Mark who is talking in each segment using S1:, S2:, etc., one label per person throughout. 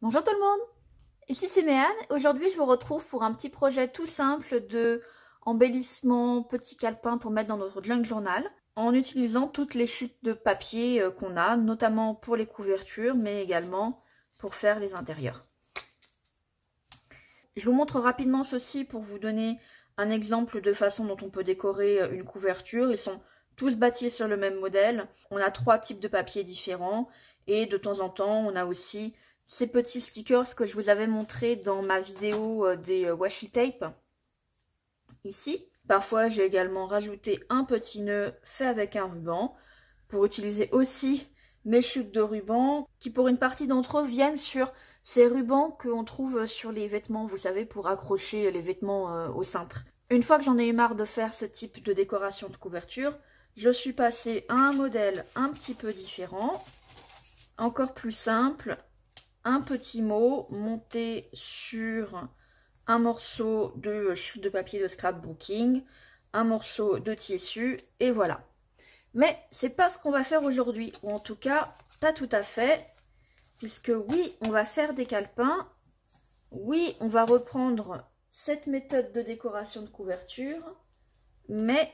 S1: Bonjour tout le monde, ici c'est Méane. Aujourd'hui je vous retrouve pour un petit projet tout simple de embellissement petit calepin pour mettre dans notre junk journal en utilisant toutes les chutes de papier qu'on a, notamment pour les couvertures mais également pour faire les intérieurs. Je vous montre rapidement ceci pour vous donner un exemple de façon dont on peut décorer une couverture. Ils sont tous bâtis sur le même modèle. On a 3 types de papier différents et de temps en temps on a aussi ces petits stickers que je vous avais montré dans ma vidéo des washi tape ici. Parfois j'ai également rajouté un petit nœud fait avec un ruban pour utiliser aussi mes chutes de ruban qui pour une partie d'entre eux viennent sur ces rubans qu'on trouve sur les vêtements, vous savez, pour accrocher les vêtements au cintre. Une fois que j'en ai eu marre de faire ce type de décoration de couverture, je suis passée à un modèle un petit peu différent, encore plus simple. Un petit mot monté sur un morceau de chute de papier de scrapbooking, un morceau de tissu, et voilà. Mais c'est pas ce qu'on va faire aujourd'hui, ou en tout cas, pas tout à fait, puisque oui, on va faire des calepins, oui, on va reprendre cette méthode de décoration de couverture, mais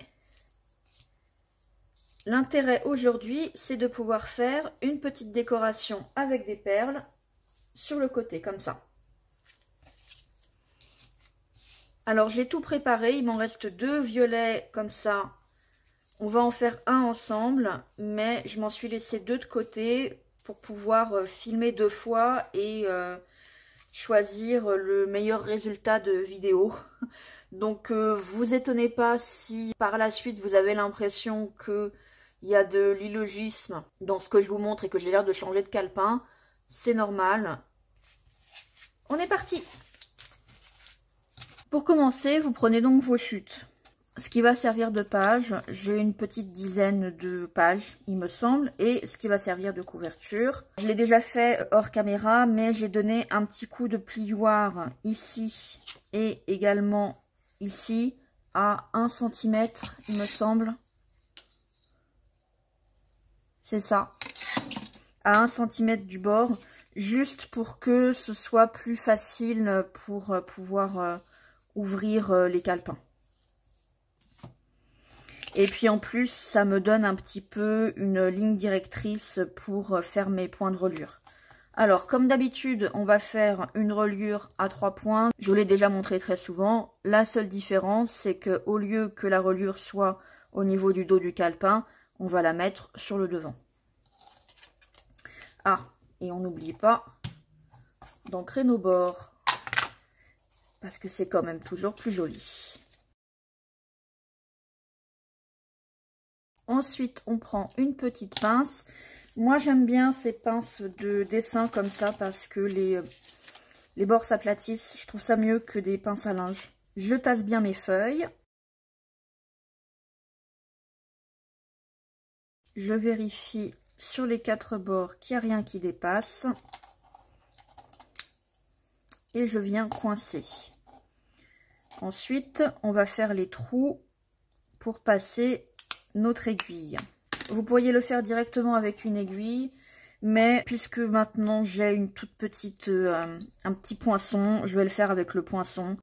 S1: l'intérêt aujourd'hui, c'est de pouvoir faire une petite décoration avec des perles, sur le côté comme ça. Alors j'ai tout préparé, il m'en reste 2 violets comme ça. On va en faire un ensemble, mais je m'en suis laissé 2 de côté pour pouvoir filmer 2 fois et choisir le meilleur résultat de vidéo. Donc vous étonnez pas si par la suite vous avez l'impression qu'il y a de l'illogisme dans ce que je vous montre et que j'ai l'air de changer de calepin. C'est normal. On est parti. Pour commencer, vous prenez donc vos chutes. Ce qui va servir de page, j'ai une petite dizaine de pages, il me semble, et ce qui va servir de couverture. Je l'ai déjà fait hors caméra, mais j'ai donné un petit coup de plioir ici et également ici à 1 cm, il me semble. C'est ça, à 1 cm du bord. Juste pour que ce soit plus facile pour pouvoir ouvrir les calepins. Et puis en plus, ça me donne un petit peu une ligne directrice pour faire mes points de reliure. Alors, comme d'habitude, on va faire une reliure à 3 points. Je vous l'ai déjà montré très souvent. La seule différence, c'est que au lieu que la reliure soit au niveau du dos du calepin, on va la mettre sur le devant. Ah, et on n'oublie pas d'ancrer nos bords, parce que c'est quand même toujours plus joli. Ensuite, on prend une petite pince. Moi, j'aime bien ces pinces de dessin comme ça, parce que les bords s'aplatissent. Je trouve ça mieux que des pinces à linge. Je tasse bien mes feuilles. Je vérifie sur les 4 bords qu'il n'y a rien qui dépasse. Et je viens coincer. Ensuite, on va faire les trous pour passer notre aiguille. Vous pourriez le faire directement avec une aiguille, mais puisque maintenant j'ai une toute petite, un petit poinçon, je vais le faire avec le poinçon.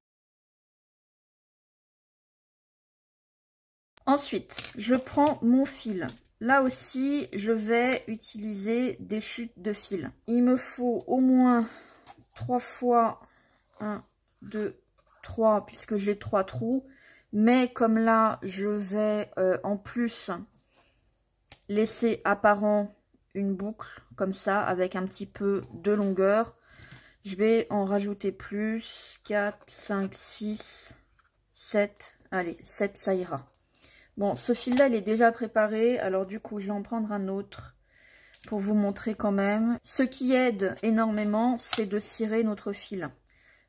S1: Ensuite, je prends mon fil. Là aussi, je vais utiliser des chutes de fil. Il me faut au moins 3 fois 1, 2, 3, puisque j'ai 3 trous. Mais comme là, je vais en plus laisser apparent une boucle, comme ça, avec un petit peu de longueur. Je vais en rajouter plus, 4, 5, 6, 7. Allez, 7, ça ira. Bon, ce fil-là, il est déjà préparé. Alors du coup, je vais en prendre un autre pour vous montrer quand même. Ce qui aide énormément, c'est de cirer notre fil.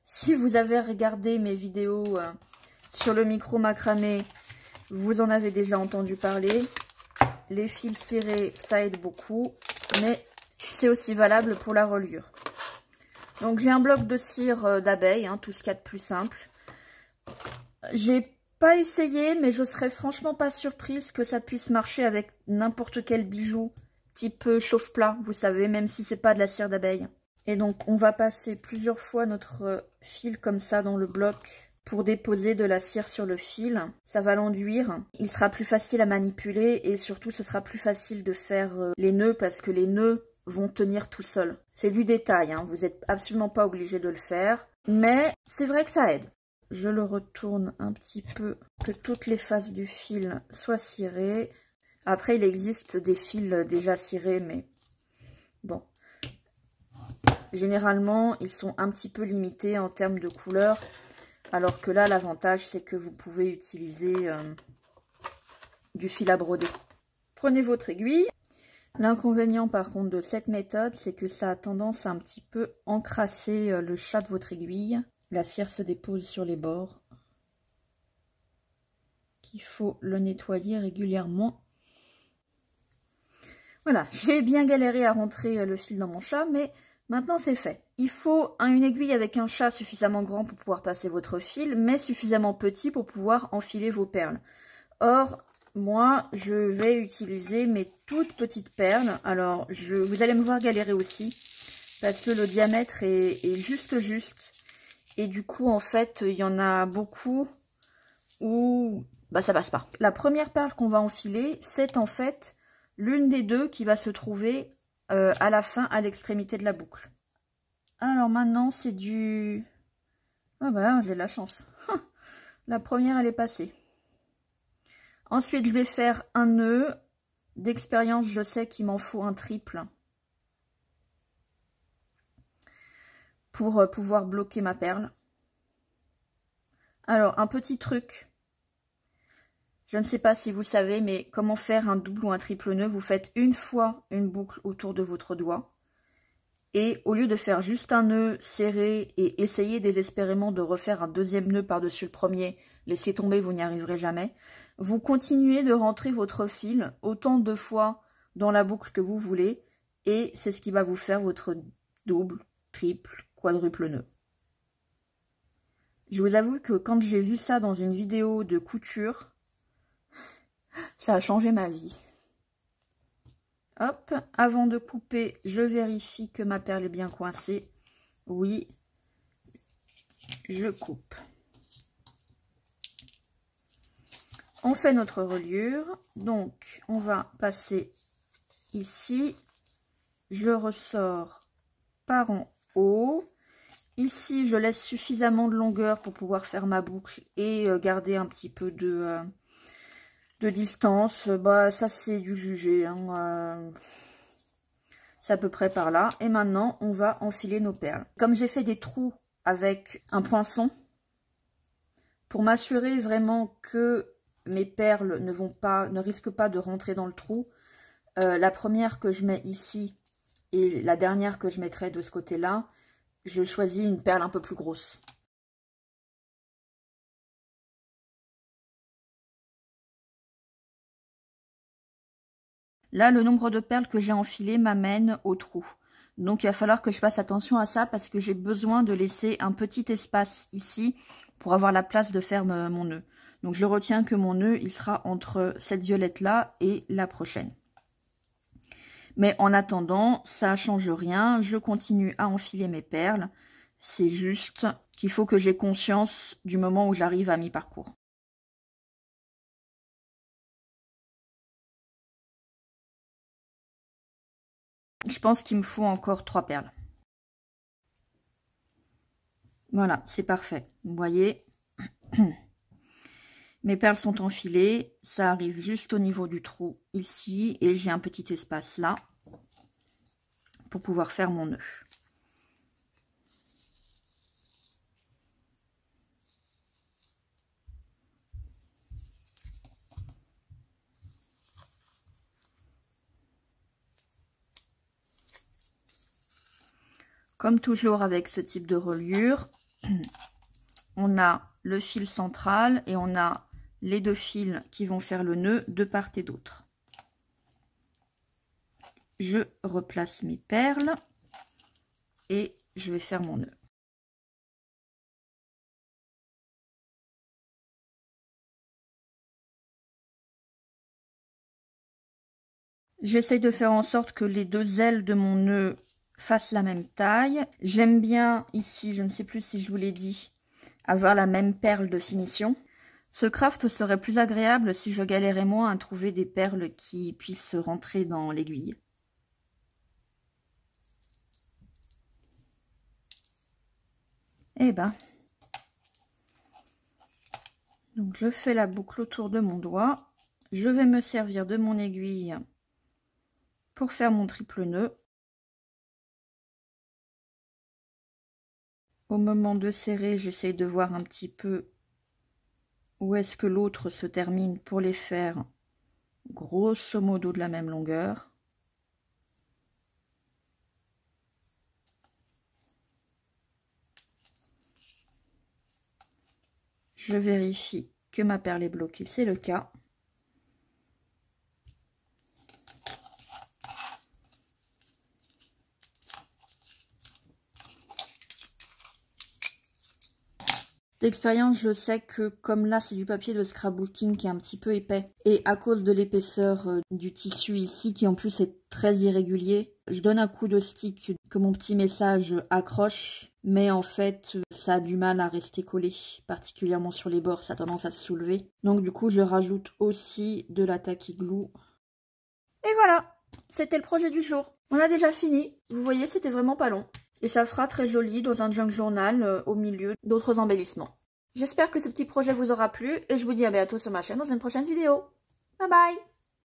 S1: Si vous avez regardé mes vidéos sur le micro macramé, vous en avez déjà entendu parler. Les fils cirés, ça aide beaucoup, mais c'est aussi valable pour la reliure. Donc j'ai un bloc de cire d'abeille, hein, tout ce qu'il y a de plus simple. J'ai pas essayé, mais je serais franchement pas surprise que ça puisse marcher avec n'importe quel bijou type chauffe-plat, vous savez, même si c'est pas de la cire d'abeille. Et donc on va passer plusieurs fois notre fil comme ça dans le bloc pour déposer de la cire sur le fil. Ça va l'enduire, il sera plus facile à manipuler et surtout ce sera plus facile de faire les nœuds parce que les nœuds vont tenir tout seuls. C'est du détail, hein, vous n'êtes absolument pas obligé de le faire, mais c'est vrai que ça aide. Je le retourne un petit peu, que toutes les faces du fil soient cirées. Après, il existe des fils déjà cirés, mais bon. Généralement, ils sont un petit peu limités en termes de couleur, alors que là, l'avantage, c'est que vous pouvez utiliser du fil à broder. Prenez votre aiguille. L'inconvénient, par contre, de cette méthode, c'est que ça a tendance à un petit peu encrasser le chat de votre aiguille. La cire se dépose sur les bords. Il faut le nettoyer régulièrement. Voilà, j'ai bien galéré à rentrer le fil dans mon chat, mais maintenant c'est fait. Il faut une aiguille avec un chat suffisamment grand pour pouvoir passer votre fil, mais suffisamment petit pour pouvoir enfiler vos perles. Or, moi, je vais utiliser mes toutes petites perles. Alors, vous allez me voir galérer aussi, parce que le diamètre est juste. Et du coup, en fait, il y en a beaucoup où ça passe pas. La première perle qu'on va enfiler, c'est en fait l'une des deux qui va se trouver à la fin, à l'extrémité de la boucle. Alors maintenant, c'est du... Ah bah, j'ai de la chance. La première, elle est passée. Ensuite, je vais faire un nœud. D'expérience, je sais qu'il m'en faut un triple pour pouvoir bloquer ma perle. Alors, un petit truc. Je ne sais pas si vous savez, mais comment faire un double ou un triple nœud. Vous faites une fois une boucle autour de votre doigt. Et au lieu de faire juste un nœud serré et essayer désespérément de refaire un deuxième nœud par-dessus le premier, laissez tomber, vous n'y arriverez jamais. Vous continuez de rentrer votre fil autant de fois dans la boucle que vous voulez. Et c'est ce qui va vous faire votre double, triple, quadruple nœud. Je vous avoue que quand j'ai vu ça dans une vidéo de couture, ça a changé ma vie. Hop, avant de couper, je vérifie que ma perle est bien coincée. Oui, je coupe. On fait notre reliure. Donc, on va passer ici. Je ressors par en haut. Ici, je laisse suffisamment de longueur pour pouvoir faire ma boucle et garder un petit peu de distance. Ça, c'est du jugé. Hein, c'est à peu près par là. Et maintenant, on va enfiler nos perles. Comme j'ai fait des trous avec un poinçon, pour m'assurer vraiment que mes perles ne risquent pas de rentrer dans le trou, la première que je mets ici et la dernière que je mettrai de ce côté-là, je choisis une perle un peu plus grosse. Là, le nombre de perles que j'ai enfilées m'amène au trou. Donc, il va falloir que je fasse attention à ça parce que j'ai besoin de laisser un petit espace ici pour avoir la place de faire mon nœud. Donc, je retiens que mon nœud, il sera entre cette violette-là et la prochaine. Mais en attendant, ça ne change rien. Je continue à enfiler mes perles. C'est juste qu'il faut que j'ai conscience du moment où j'arrive à mi-parcours. Je pense qu'il me faut encore 3 perles. Voilà, c'est parfait. Vous voyez, mes perles sont enfilées. Ça arrive juste au niveau du trou ici. Et j'ai un petit espace là pour pouvoir faire mon nœud. Comme toujours avec ce type de reliure, on a le fil central et on a les deux fils qui vont faire le nœud de part et d'autre. Je replace mes perles et je vais faire mon nœud. J'essaye de faire en sorte que les deux ailes de mon nœud fassent la même taille. J'aime bien ici, je ne sais plus si je vous l'ai dit, avoir la même perle de finition. Ce craft serait plus agréable si je galérais moins à trouver des perles qui puissent rentrer dans l'aiguille. Eh ben, donc je fais la boucle autour de mon doigt. Je vais me servir de mon aiguille pour faire mon triple nœud. Au moment de serrer, j'essaie de voir un petit peu où est-ce que l'autre se termine pour les faire grosso modo de la même longueur. Je vérifie que ma perle est bloquée, c'est le cas. D'expérience, je sais que comme là c'est du papier de scrapbooking qui est un petit peu épais, et à cause de l'épaisseur du tissu ici qui en plus est très irrégulier, je donne un coup de stick que mon petit message accroche, mais en fait ça a du mal à rester collé, particulièrement sur les bords, ça a tendance à se soulever. Donc du coup je rajoute aussi de la tacky glue. Et voilà, c'était le projet du jour. On a déjà fini, vous voyez c'était vraiment pas long. Et ça fera très joli dans un junk journal au milieu d'autres embellissements. J'espère que ce petit projet vous aura plu et je vous dis à bientôt sur ma chaîne dans une prochaine vidéo. Bye bye!